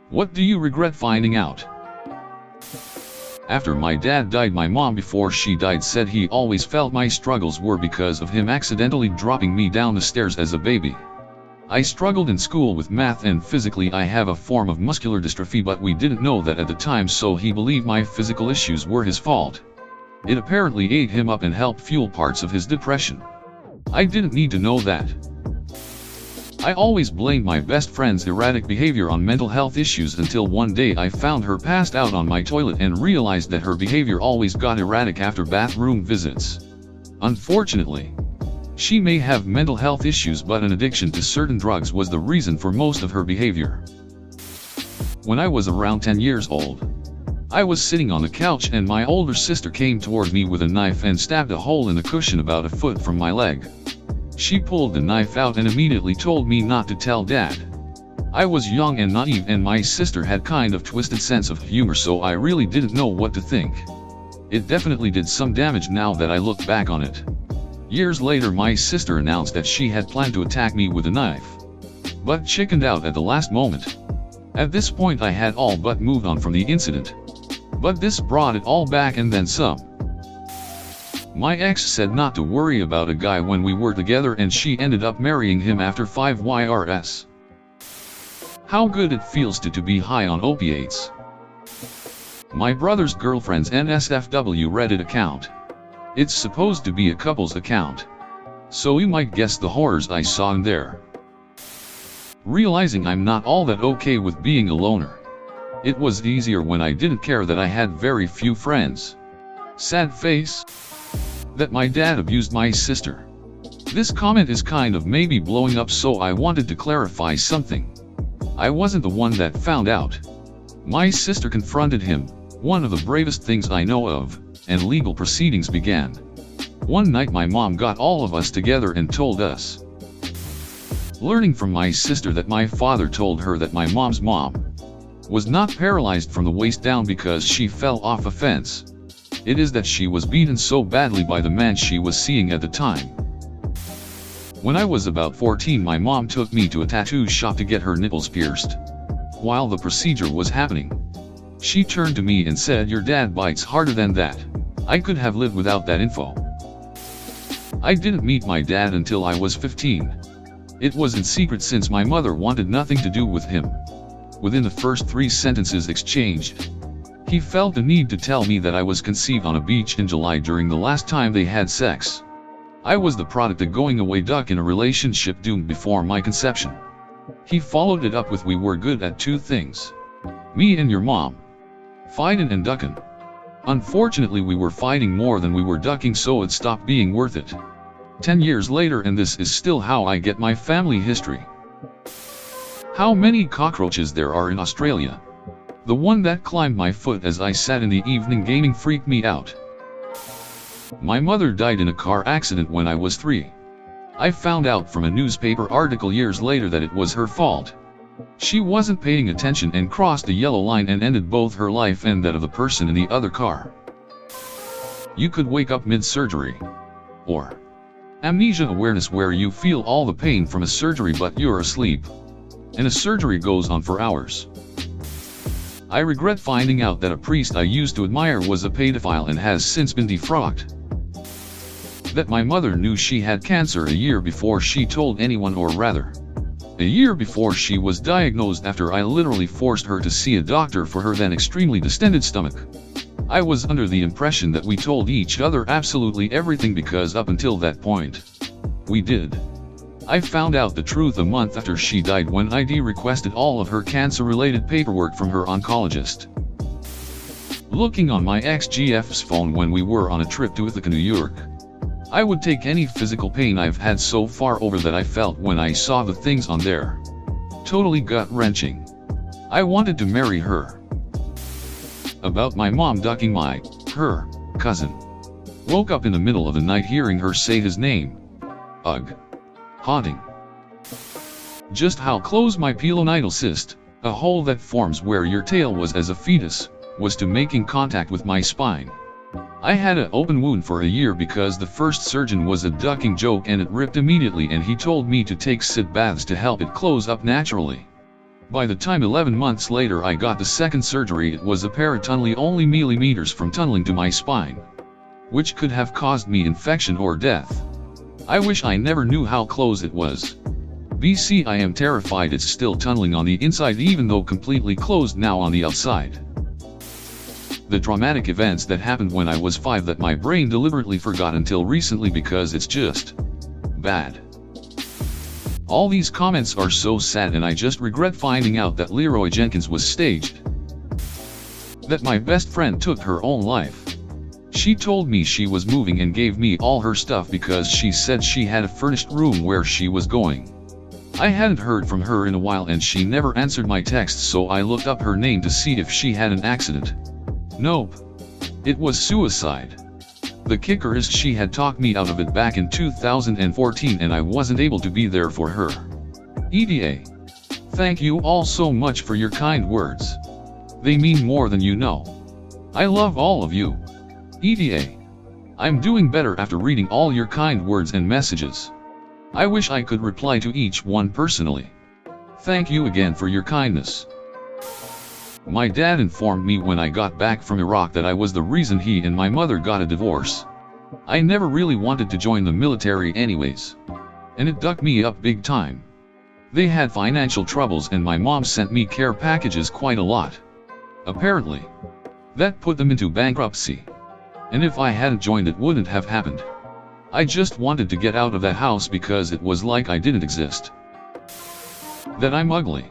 What do you regret finding out? After my dad died, my mom before she died said he always felt my struggles were because of him accidentally dropping me down the stairs as a baby. I struggled in school with math and physically I have a form of muscular dystrophy, but we didn't know that at the time, so he believed my physical issues were his fault. It apparently ate him up and helped fuel parts of his depression. I didn't need to know that. I always blamed my best friend's erratic behavior on mental health issues until one day I found her passed out on my toilet and realized that her behavior always got erratic after bathroom visits. Unfortunately, she may have mental health issues, but an addiction to certain drugs was the reason for most of her behavior. When I was around 10 years old, I was sitting on the couch and my older sister came toward me with a knife and stabbed a hole in the cushion about a foot from my leg. She pulled the knife out and immediately told me not to tell Dad. I was young and naive, and my sister had kind of twisted sense of humor, so I really didn't know what to think. It definitely did some damage now that I look back on it. Years later, my sister announced that she had planned to attack me with a knife, but chickened out at the last moment. At this point I had all but moved on from the incident, but this brought it all back and then some. My ex said not to worry about a guy when we were together, and she ended up marrying him after 5 years. How good it feels to be high on opiates. My brother's girlfriend's NSFW Reddit account. It's supposed to be a couple's account, so you might guess the horrors I saw in there. Realizing I'm not all that okay with being a loner. It was easier when I didn't care that I had very few friends. Sad face. That my dad abused my sister. This comment is kind of maybe blowing up, so I wanted to clarify something. I wasn't the one that found out. My sister confronted him, one of the bravest things I know of, and legal proceedings began. One night my mom got all of us together and told us. Learning from my sister that my father told her that my mom's mom was not paralyzed from the waist down because she fell off a fence. It is that she was beaten so badly by the man she was seeing at the time. When I was about 14, my mom took me to a tattoo shop to get her nipples pierced. While the procedure was happening, she turned to me and said, "Your dad bites harder than that." I could have lived without that info. I didn't meet my dad until I was 15. It was in secret since my mother wanted nothing to do with him. Within the first 3 sentences exchanged, he felt the need to tell me that I was conceived on a beach in July during the last time they had sex. I was the product of going away duck in a relationship doomed before my conception. He followed it up with, "We were good at 2 things. Me and your mom. Fighting and ducking." Unfortunately, we were fighting more than we were ducking, so it stopped being worth it. 10 years later, and this is still how I get my family history. How many cockroaches there are in Australia? The one that climbed my foot as I sat in the evening gaming freaked me out. My mother died in a car accident when I was 3. I found out from a newspaper article years later that it was her fault. She wasn't paying attention and crossed the yellow line and ended both her life and that of the person in the other car. You could wake up mid-surgery. Or amnesia awareness, where you feel all the pain from a surgery but you're asleep. And a surgery goes on for hours. I regret finding out that a priest I used to admire was a pedophile and has since been defrocked. That my mother knew she had cancer a year before she told anyone, or rather, a year before she was diagnosed, after I literally forced her to see a doctor for her then extremely distended stomach. I was under the impression that we told each other absolutely everything because up until that point, we did. I found out the truth a month after she died when ID requested all of her cancer-related paperwork from her oncologist. Looking on my ex-GF's phone when we were on a trip to Ithaca, New York, I would take any physical pain I've had so far over that I felt when I saw the things on there. Totally gut-wrenching. I wanted to marry her. About my mom ducking her cousin. Woke up in the middle of the night hearing her say his name. Ugh. Haunting. Just how close my pilonidal cyst, a hole that forms where your tail was as a fetus, was to making contact with my spine. I had an open wound for a year because the first surgeon was a ducking joke and it ripped immediately, and he told me to take sit baths to help it close up naturally. By the time 11 months later I got the second surgery, it was apparently only millimeters from tunneling to my spine, which could have caused me infection or death. I wish I never knew how close it was. BC, I am terrified it's still tunneling on the inside even though completely closed now on the outside. The traumatic events that happened when I was 5 that my brain deliberately forgot until recently because it's just bad. All these comments are so sad, and I just regret finding out that Leroy Jenkins was staged. That my best friend took her own life. She told me she was moving and gave me all her stuff because she said she had a furnished room where she was going. I hadn't heard from her in a while and she never answered my texts, so I looked up her name to see if she had an accident. Nope. It was suicide. The kicker is she had talked me out of it back in 2014 and I wasn't able to be there for her. EDA. Thank you all so much for your kind words. They mean more than you know. I love all of you. EDA. I'm doing better after reading all your kind words and messages. I wish I could reply to each one personally. Thank you again for your kindness. My dad informed me when I got back from Iraq that I was the reason he and my mother got a divorce. I never really wanted to join the military anyways, and it ducked me up big time. They had financial troubles and my mom sent me care packages quite a lot. Apparently, that put them into bankruptcy. And if I hadn't joined, it wouldn't have happened. I just wanted to get out of that house because it was like I didn't exist. That I'm ugly.